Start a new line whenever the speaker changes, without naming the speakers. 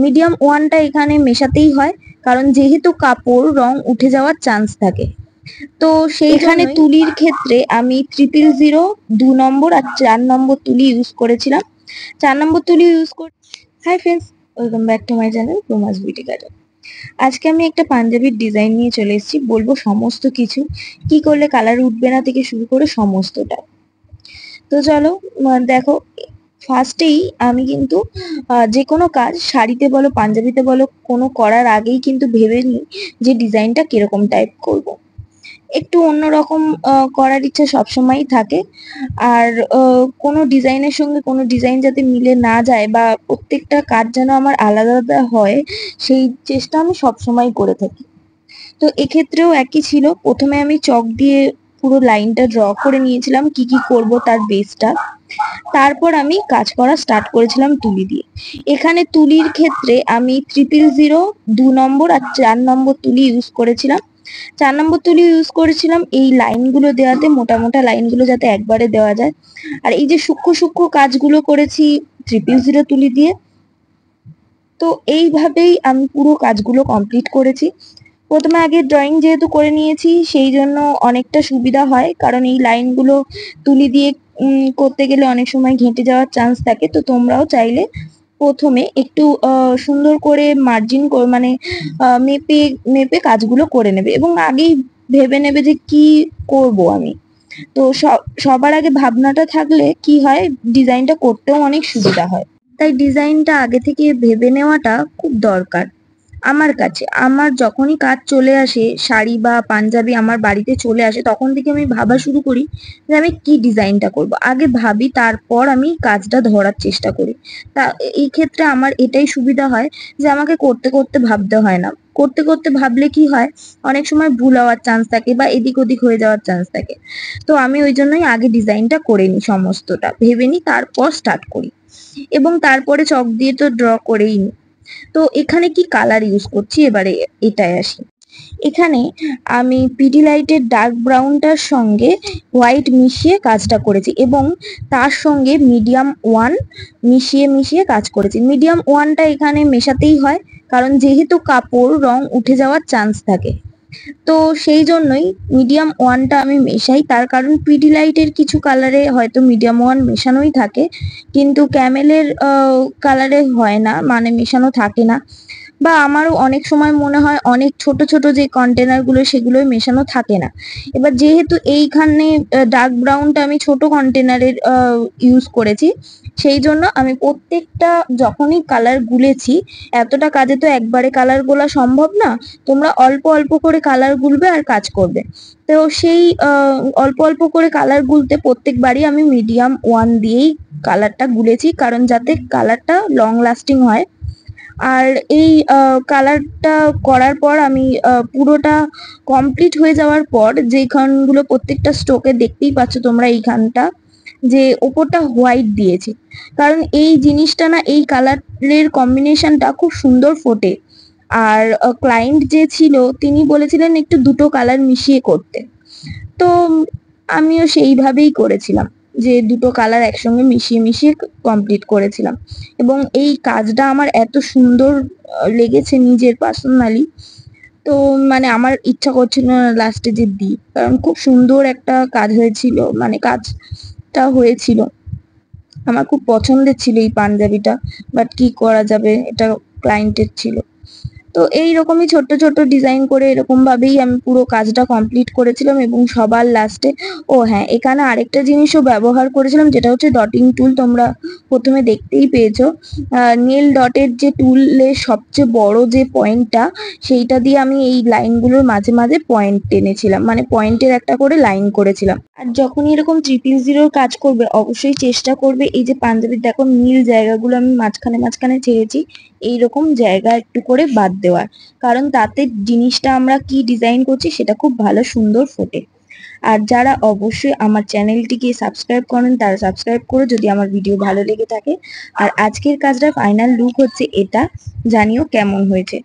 Medium ওয়ানটা এখানে মেশাতেই হয়, কারণ যেহেতু কাপড় রং উঠে যাওয়ার চান্স থাকে। তো সেইখানে তুলির ক্ষেত্রে আমি 000 2 নম্বর আর 4 নম্বর তুলি ইউজ করেছিলাম। 4 নম্বর তুলি ইউজ করে। Hi friends, welcome back to my channel Roma's beauty garden. আজকে আমি একটা পাঞ্জাবির ডিজাইন নিয়ে চলে এসেছি, বলবো সমস্ত কিছু, কি করলে কালার উঠবে না থেকে শুরু করে সমস্তটা। তো চলো দেখো, ফার্স্টেই আমি কিন্তু যে কোনো কাজ শাড়িতে বলো পাঞ্জাবিতে বলো কোনো করার আগেই কিন্তু ভেবে নিই যে ডিজাইনটা কিরকম টাইপ করব। একটু অন্যরকম করার ইচ্ছা সবসময়ই থাকে। আর কোনো ডিজাইনের সঙ্গে কোনো ডিজাইন যাতে মিলে না যায় বা প্রত্যেকটা কাজ যেন আমার আলাদা আলাদা হয়, সেই চেষ্টা আমি সবসময় করে থাকি। তো এক্ষেত্রেও একই ছিল। প্রথমে আমি চক দিয়ে পুরো লাইনটা ড্র করে নিয়েছিলাম কি কি করব তার বেসটা। তারপর আমি কাজ করা স্টার্ট করেছিলাম তুলি দিয়ে। এখানে তুলির ক্ষেত্রে আমি 000 2 নম্বর আর 4 নম্বর তুলি ইউজ করেছিলাম। 4 নম্বর তুলি ইউজ করেছিলাম এই লাইনগুলো দেওয়াতে, মোটা মোটা লাইনগুলো যাতে একবারে দেওয়া যায়। আর এই যে সূক্ষ্ম সূক্ষ্ম কাজগুলো করেছি 000 তুলি দিয়ে। তো এইভাবেই আমি পুরো কাজগুলো কমপ্লিট করেছি। প্রথমে আগে ড্রয়িং যেহেতু করে নিয়েছি সেই জন্য অনেকটা সুবিধা হয়, কারণ এই লাইনগুলো তুলি দিয়ে করতে গেলে অনেক সময় ঘেঁটে যাওয়ার চান্স থাকে। তো তোমরাও চাইলে প্রথমে একটু সুন্দর করে মার্জিন করে মানে মেপে মেপে কাজগুলো করে নেবে এবং আগেই ভেবে নেবে যে কি করব আমি। তো সবার আগে ভাবনাটা থাকলে কি হয়, ডিজাইনটা করতেও অনেক সুবিধা হয়। তাই ডিজাইনটা আগে থেকে ভেবে নেওয়াটা খুব দরকার আমার কাছে। আমার যখনই কাজ চলে আসে, শাড়ি বা পাঞ্জাবি আমার বাড়িতে চলে আসে, তখন থেকে আমি ভাবা শুরু করি যে আমি কি ডিজাইনটা করব। আগে ভাবি, তারপর আমি কাজটা ধরার চেষ্টা করি। তা এই ক্ষেত্রে আমার এটাই সুবিধা হয় যে আমাকে করতে করতে ভাবতে হয় না। করতে করতে ভাবলে কি হয়, অনেক সময় ভুল হওয়ার চান্স থাকে বা এদিক ওদিক হয়ে যাওয়ার চান্স থাকে। তো আমি ওই জন্যই আগে ডিজাইনটা করে নিই, সমস্তটা ভেবে নিই, তারপর স্টার্ট করি। এবং তারপরে চক দিয়ে তো ড্র করেই নিই। তো এখানে কি কালার ইউজ করছি এবারে এটাই আসি। এখানে আমি পিডি লাইটের ডার্ক ব্রাউনটার সঙ্গে হোয়াইট মিশিয়ে কাজটা করেছি এবং তার সঙ্গে মিডিয়াম ওয়ান মিশিয়ে মিশিয়ে কাজ করেছি। মিডিয়াম ওয়ানটা এখানে মেশাতেই হয়, কারণ যেহেতু কাপড় রং উঠে যাওয়ার চান্স থাকে। তো সেই জন্যই মিডিয়াম ওয়ানটা আমি মেশাই। তার কারণ পিডি লাইটের কিছু কালারে হয়তো মিডিয়াম ওয়ান মেশানোই থাকে, কিন্তু ক্যামেলের কালারে হয় না, মানে মেশানো থাকে না। বা আমারও অনেক সময় মনে হয় অনেক ছোট ছোট যে কন্টেনার গুলো সেগুলোই মেশানো থাকে না। এবার যেহেতু এইখানে ডার্ক ব্রাউনটা আমি ছোট কন্টেনারের ইউজ করেছি, সেই জন্য আমি প্রত্যেকটা যখনই কালার গুলেছি, এতটা কাজে তো একবারে কালার গোলা সম্ভব না, তোমরা অল্প অল্প করে কালার গুলবে আর কাজ করবে। তো সেই অল্প অল্প করে কালার গুলতে প্রত্যেকবারই আমি মিডিয়াম ওয়ান দিয়েই কালারটা গুলেছি, কারণ যাতে কালারটা লং লাস্টিং হয়। আর এই কালারটা করার পর আমি পুরোটা কমপ্লিট হয়ে যাওয়ার পর যেখানগুলো প্রত্যেকটা স্ট্রোকে দেখতেই পাচ্ছ তোমরা, এইখানটা যে ওপরটা হোয়াইট দিয়েছি, কারণ এই জিনিসটা না, এই কালারের কম্বিনেশনটা খুব সুন্দর ফোটে। আর ক্লায়েন্ট যে ছিল তিনি বলেছিলেন একটু দুটো কালার মিশিয়ে করতে। তো আমিও সেইভাবেই করেছিলাম, যে দুটো কালার একসঙ্গে মিশিয়ে মিশিয়ে কমপ্লিট করেছিলাম। এবং এই কাজটা আমার এত সুন্দর লেগেছে নিজের পার্সোনালি। তো মানে আমার ইচ্ছা করছিল না লাস্টে যে দিই, কারণ খুব সুন্দর একটা কাজ হয়েছিল, মানে কাজটা হয়েছিল। আমার খুব পছন্দের ছিল এই পাঞ্জাবিটা, বাট কি করা যাবে, এটা ক্লায়েন্টের ছিল। তো এইরকমই ছোট্ট ছোট্ট ডিজাইন করে এরকম ভাবেই আমি পুরো কাজটা কমপ্লিট করেছিলাম। এবং সবার লাস্টে, ও হ্যাঁ, এখানে আরেকটা জিনিসও ব্যবহার করেছিলাম, যেটা হচ্ছে ডটিং টুল। তোমরা প্রথমে দেখতেই পেয়েছো নীল ডটের যে টুলের সবচেয়ে বড় যে পয়েন্টটা, সেইটা দিয়ে আমি এই লাইনগুলোর মাঝে মাঝে পয়েন্ট টেনেছিলাম, মানে পয়েন্টের একটা করে লাইন করেছিলাম। আর যখনই এরকম 000 কাজ করবে অবশ্যই চেষ্টা করবে এই যে পাঞ্জাবির দেখো নীল জায়গাগুলো আমি মাঝখানে মাঝখানে ছেড়েছি, এইরকম জায়গা একটু করে বাদ দেওয়ার, কারণ তাতে জিনিসটা আমরা কি ডিজাইন করছি সেটা খুব ভালো সুন্দর ফোটে। আর যারা অবশ্যই আমার চ্যানেলটিকে সাবস্ক্রাইব করেন তারা সাবস্ক্রাইব করো যদি আমার ভিডিও ভালো লেগে থাকে। আর আজকের কাজটা ফাইনাল লুক হচ্ছে এটা, জানিও কেমন হয়েছে।